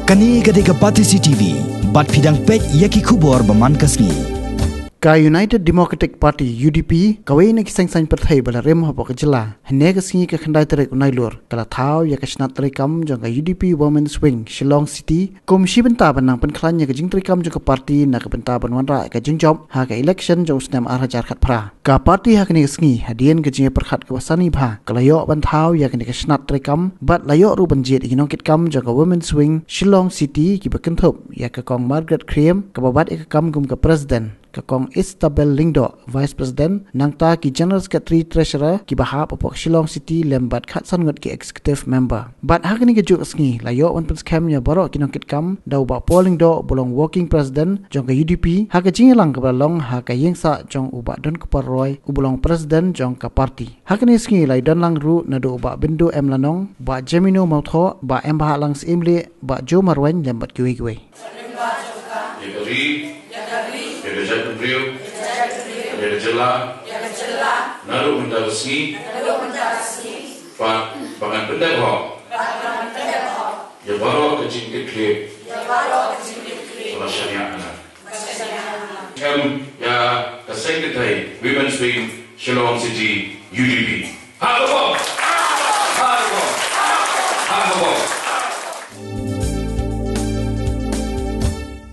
Kani gadega Pati CCTV, bat pidang pej yaki kubor baman kasni. Ka United Democratic Party UDP kawai na kisang sang perthai bala rem hapa kejela hene kesingi ke khandai terek unai lur kala thau ya kesnat terekam jong ka UDP Women's Wing Shillong City komisi benta banang penklannya ke jing terekam jong ka parti na ke benta banwan ra ka jing job ha ka election jong snam ar hajar khat pra ka parti ha kini kesingi hadien ke jing perkhat ke wasani bha kala yo ban thau ya kini kesnat terekam bat layo ru banjet inong kit kam jong ka Women's Wing Shillong City ki bekentop ya ka kong Margaret Cream ka babat ikam gum ka president kakong Istabel Lingdo, Vice President, nangta ki General Secretary Treasurer ki bahap opok Shillong City lembat khat sangot ki Executive Member. Bat hakini ke juk sngi layo wan pens camnya baro ki nongkit kam dau ba polling do bolong Working President jong ka UDP ha ka jingelang ka balong ha ka yengsa jong uba don ka parroy ubolong President jong ka party. Hakini sngi lai don lang ru na do ba bindu em lanong ba Gemino Mautho ba em ba lang simle ba Jo Marwan lembat ki wi. Jatuh beliau, ada jela, naruh benda resmi, pak pangan benda kau, ya baru kecil kecil, salah syariah anak. Ya Secretary Women's Wing Shillong City UDP. Halo.